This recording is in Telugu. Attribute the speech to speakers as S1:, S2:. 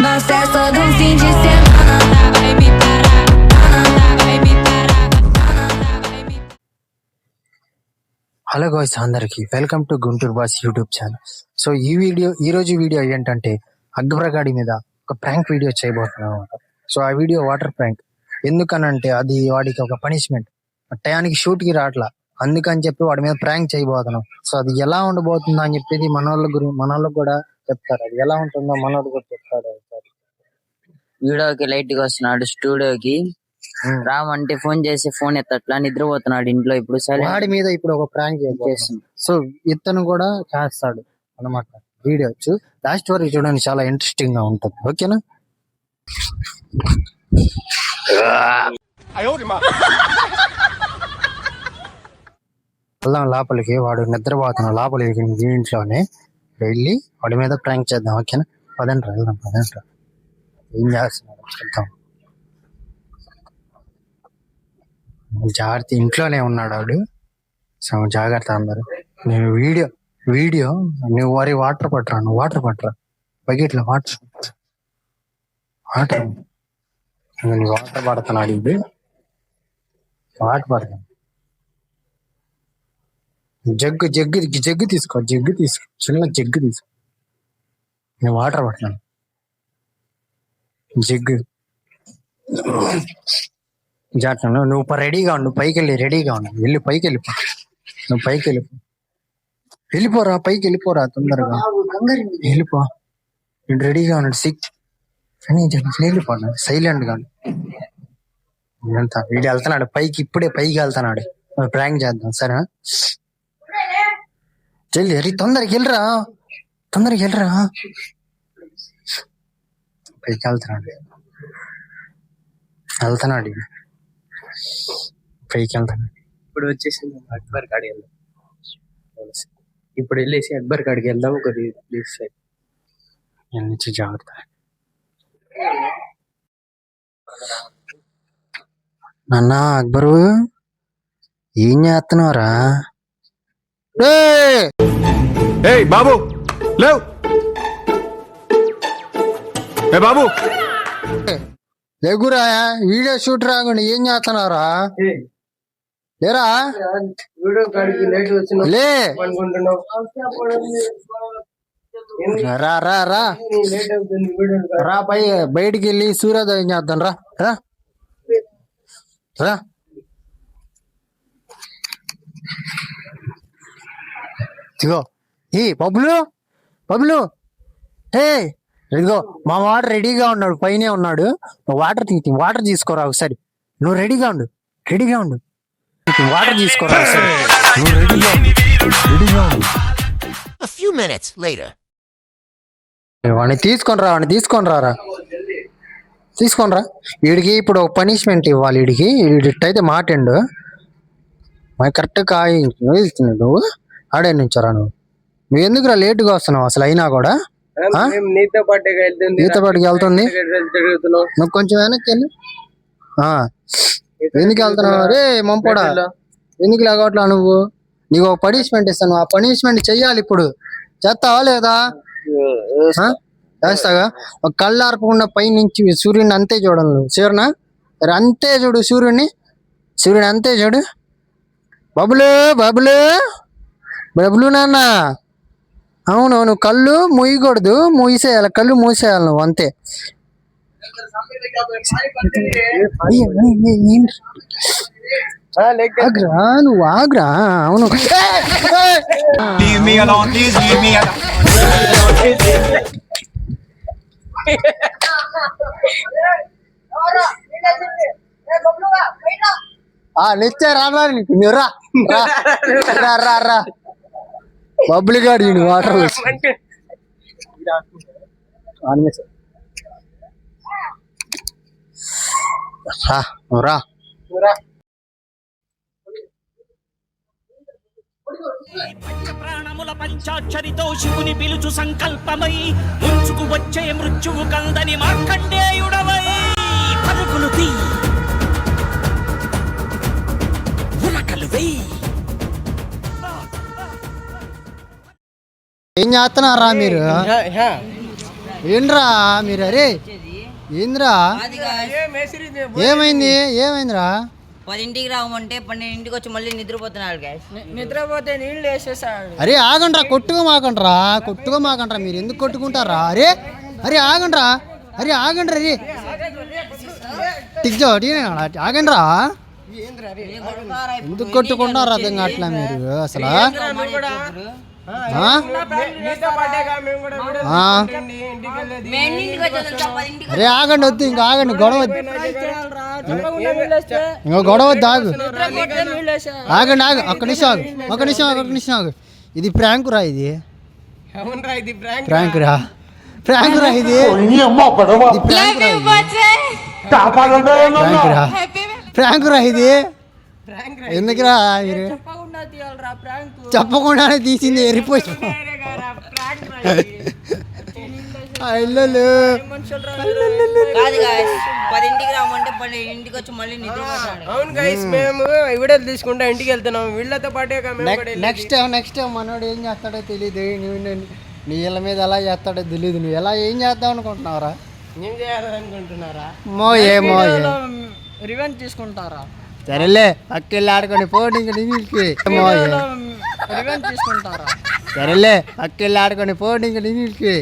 S1: Nossa, é só de fim de semana. Nada vai me parar, nada vai me parar, nada vai me parar.
S2: Hello guys, అందరికి welcome to Guntur boss YouTube channel. So ఈ రోజు వీడియో ఏంటంటే అక్బర్ గాడి మీద ఒక ప్రాంక్ వీడియో చేయబోతున్నాం అనమాట. సో ఆ వీడియో వాటర్ ప్రాంక్. ఎందుకనంటే అది వాడికి ఒక పనిష్మెంట్. టయానికి షూట్ కి రావట్లా, అందుకని చెప్పి వాడి మీద ప్రాంక్ చేయబోతున్నాం. సో అది ఎలా ఉండబోతుందో అని చెప్పేది మన వాళ్ళకి కూడా చెప్తారు. అది ఎలా ఉంటుందో మనోళ్ళు కూడా చెప్తారు.
S3: వీడియోకి లైట్ గా వస్తున్నాడు స్టూడియోకి. రామంటే ఫోన్ చేసి ఫోన్ ఎత్తట్లా, నిద్రపోతున్నాడు ఇంట్లో. ఇప్పుడు
S2: వాడి మీద ఇప్పుడు ఒక ప్రాంక్ చేస్తుంది. సో ఇతను కూడా చేస్తాడు అన్నమాట. వీడియో లాస్ట్ వరకు చూడండి, చాలా ఇంట్రెస్టింగ్ గా ఉంటుంది. ఓకేనా? వెళ్దాం లోపలికి. వాడు నిద్రపోతున్నాడు లోపలికి, ఇంట్లోనే వెళ్ళి వాడి మీద ప్రాంక్ చేద్దాం. ఓకేనా? పదండ్రా వెళ్దాం, పదండ్రా. ఏం చేస్తున్నాడు చూద్దాం. జాగ్రత్త, ఇంట్లోనే ఉన్నాడు వాడు. సో జాగ్రత్త అందరు. నేను వీడియో నువ్వు వాటర్ పట్టరా బకెట్లో వాటర్ పడుతున్నాడు. ఇది వాటర్ పడతాను. జగ్గు తీసుకో, చిన్న జగ్గు తీసుకో. నేను వాటర్ పడతాను. జగ్గు జాగ్రత్త. నువ్వు రెడీగా ఉండు, రెడీగా ఉండు. వెళ్ళి పైకి వెళ్ళిపో. నువ్వు పైకి వెళ్ళిపోరా తొందరగా వెళ్ళిపో. నేను రెడీగా ఉన్నాడు. వెళ్ళిపోన్నాడు సైలెంట్ గా. వీడు వెళ్తున్నాడు పైకి, ఇప్పుడే పైకి వెళ్తున్నాడు. ప్రాంక్ చేద్దాం సరేనా? చెల్లి అరే తొందరగా వెళ్ళరా పైకి వెళ్తున్నాడు పైకి వెళ్తున్నాడు.
S4: ఇప్పుడు వచ్చేసి అక్బర్ కాడికి వెళ్దాం. ఇప్పుడు వెళ్ళేసి అక్బర్ కాడికి వెళ్దాం. ఒక రిలీజ్
S2: నుంచి జాగ్రత్త. నాన్న అక్బరు ఏం చేస్తున్నావురా?
S5: బాబు లేవు. బాబు
S2: లేగురా, వీడియో షూట్ రాకుండా ఏం చేస్తున్నావురా? లేరా
S4: వీడియో కాడికి లేట్ వచ్చిన
S2: లే
S4: అనుకుంటున్నావు.
S2: రా బయటికి వెళ్ళి సూర్యోదయం చేద్దాం. రా ఇదిగో ఏ బబ్లు ఇదిగో మా వాటర్ రెడీగా ఉన్నాడు, పైనే ఉన్నాడు. వాటర్ తీసుకోరా ఒకసారి. నువ్వు రెడీగా ఉండు. వాటర్ తీసుకోరా ఒకసారి. నువ్వు రెడీగా ఉండు.
S6: A few minutes later.
S2: వాడిని తీసుకొని రా. వీడికి ఇప్పుడు ఒక పనిష్మెంట్ ఇవ్వాలి. వీడిట్టయితే మాటండు. కరెక్ట్ కాయి నువ్వు ఆడే నుంచారా? నువ్వు ఎందుకురా లేటుగా వస్తున్నావు అసలు? అయినా కూడా
S4: నీతో పాటుకి
S2: వెళ్తుంది. నువ్వు కొంచెం వెనక్కి వెళ్ళి. ఎందుకు వెళ్తున్నావు రే మంపోడా? ఎందుకు లాగట్లా? నువ్వు నీకు ఒక పనిష్మెంట్ ఇస్తాను. ఆ పనిష్మెంట్ చెయ్యాలి. ఇప్పుడు చేస్తావా లేదా? చేస్తాగా. ఒక కళ్ళు ఆర్పకుండా పై నుంచి సూర్యుడిని అంతే చూడాలి నువ్వు. సూర్యునా అంతే చూడు. సూర్యుడిని అంతే చూడు. బబులు నాన్న. అవును కళ్ళు మూయకూడదు, కళ్ళు మూసేయాలి నువ్వు అంతే. నువ్వు ఆగ్రా. అవును నిచ్చే రారా నువ్వు రా. బబ్బులు గాడు వాటర్ రా.
S7: ప్రాణముల పంచాక్షరితో శివుని పిలుచు సంకల్పమై ముంచుకు వచ్చే మృత్యువు కందని మార్కండేయుడవై పలుకులు తీ ఉరకలు వెయ్యి.
S2: ఏం చేస్తున్నారా మీరు?
S8: ఏంద్రా మీరు? అరే ఏంద్రా, ఏమైంది? ఏమైందిరా?
S3: 10ంటికి రావమంటే 12ంటికి వచ్చి మళ్ళీ నిద్రపోతున్నాడు guys.
S9: నిద్రపోతే నీళ్ళు వేసేసాడు.
S8: అరే ఆగండ్రా, కొట్టుగా మాకండ్రా మీరు ఎందుకు కొట్టుకుంటారా? అరే అరే ఆగండ్రా, అరే ఆగండ్రా, అరే టిక్జో ఆగండ్రా, ఎందుకు కొట్టుకుంటారు అర్థం కావట్లా మీరు అసలు. అరే ఆగండి, వద్దు ఇంకా ఆగండి, గొడవ ఇంకా గొడవ వద్దు, ఆగు ఆగండి, ఆగు ఒక్క నిమిషం ఆగు. ఇది ప్రాంక్ రా, ఇది ప్రాంక్ రా ఇది ప్రాంక్ రా ఇది. ఎందుకురా మీరు చెప్పకుండానే తీసింది, ఎరిపోయి
S3: కాదు guys, 10ంటికి రామంటే 12ంటికి వచ్చి మళ్ళీ నిద్రపోతున్నాడు.
S9: అవును గైస్, మేము వీడియోలు తీసుకుంటా ఇంటికి వెళ్తున్నాం వీళ్ళతో పాటే.
S8: నెక్స్ట్ మనోడు ఏం చేస్తాడో తెలియదు. నీళ్ళ మీద ఎలా చేస్తాడో తెలియదు. నువ్వు ఎలా ఏం చేద్దాం అనుకుంటున్నావురా?
S9: ఏం చేయాలనుకుంటున్నారా?
S8: ఏమో
S9: రివెంజ్ తీసుకుంటారా?
S8: సరేలే పక్కెళ్ళి ఆడుకొని పోటీ ఇంక నీళ్ళకి.
S9: రివెంజ్ తీసుకుంటారా?
S8: సరేలే పక్కెళ్ళి ఆడుకొని పోటీ ఇంక నీళ్ళకి.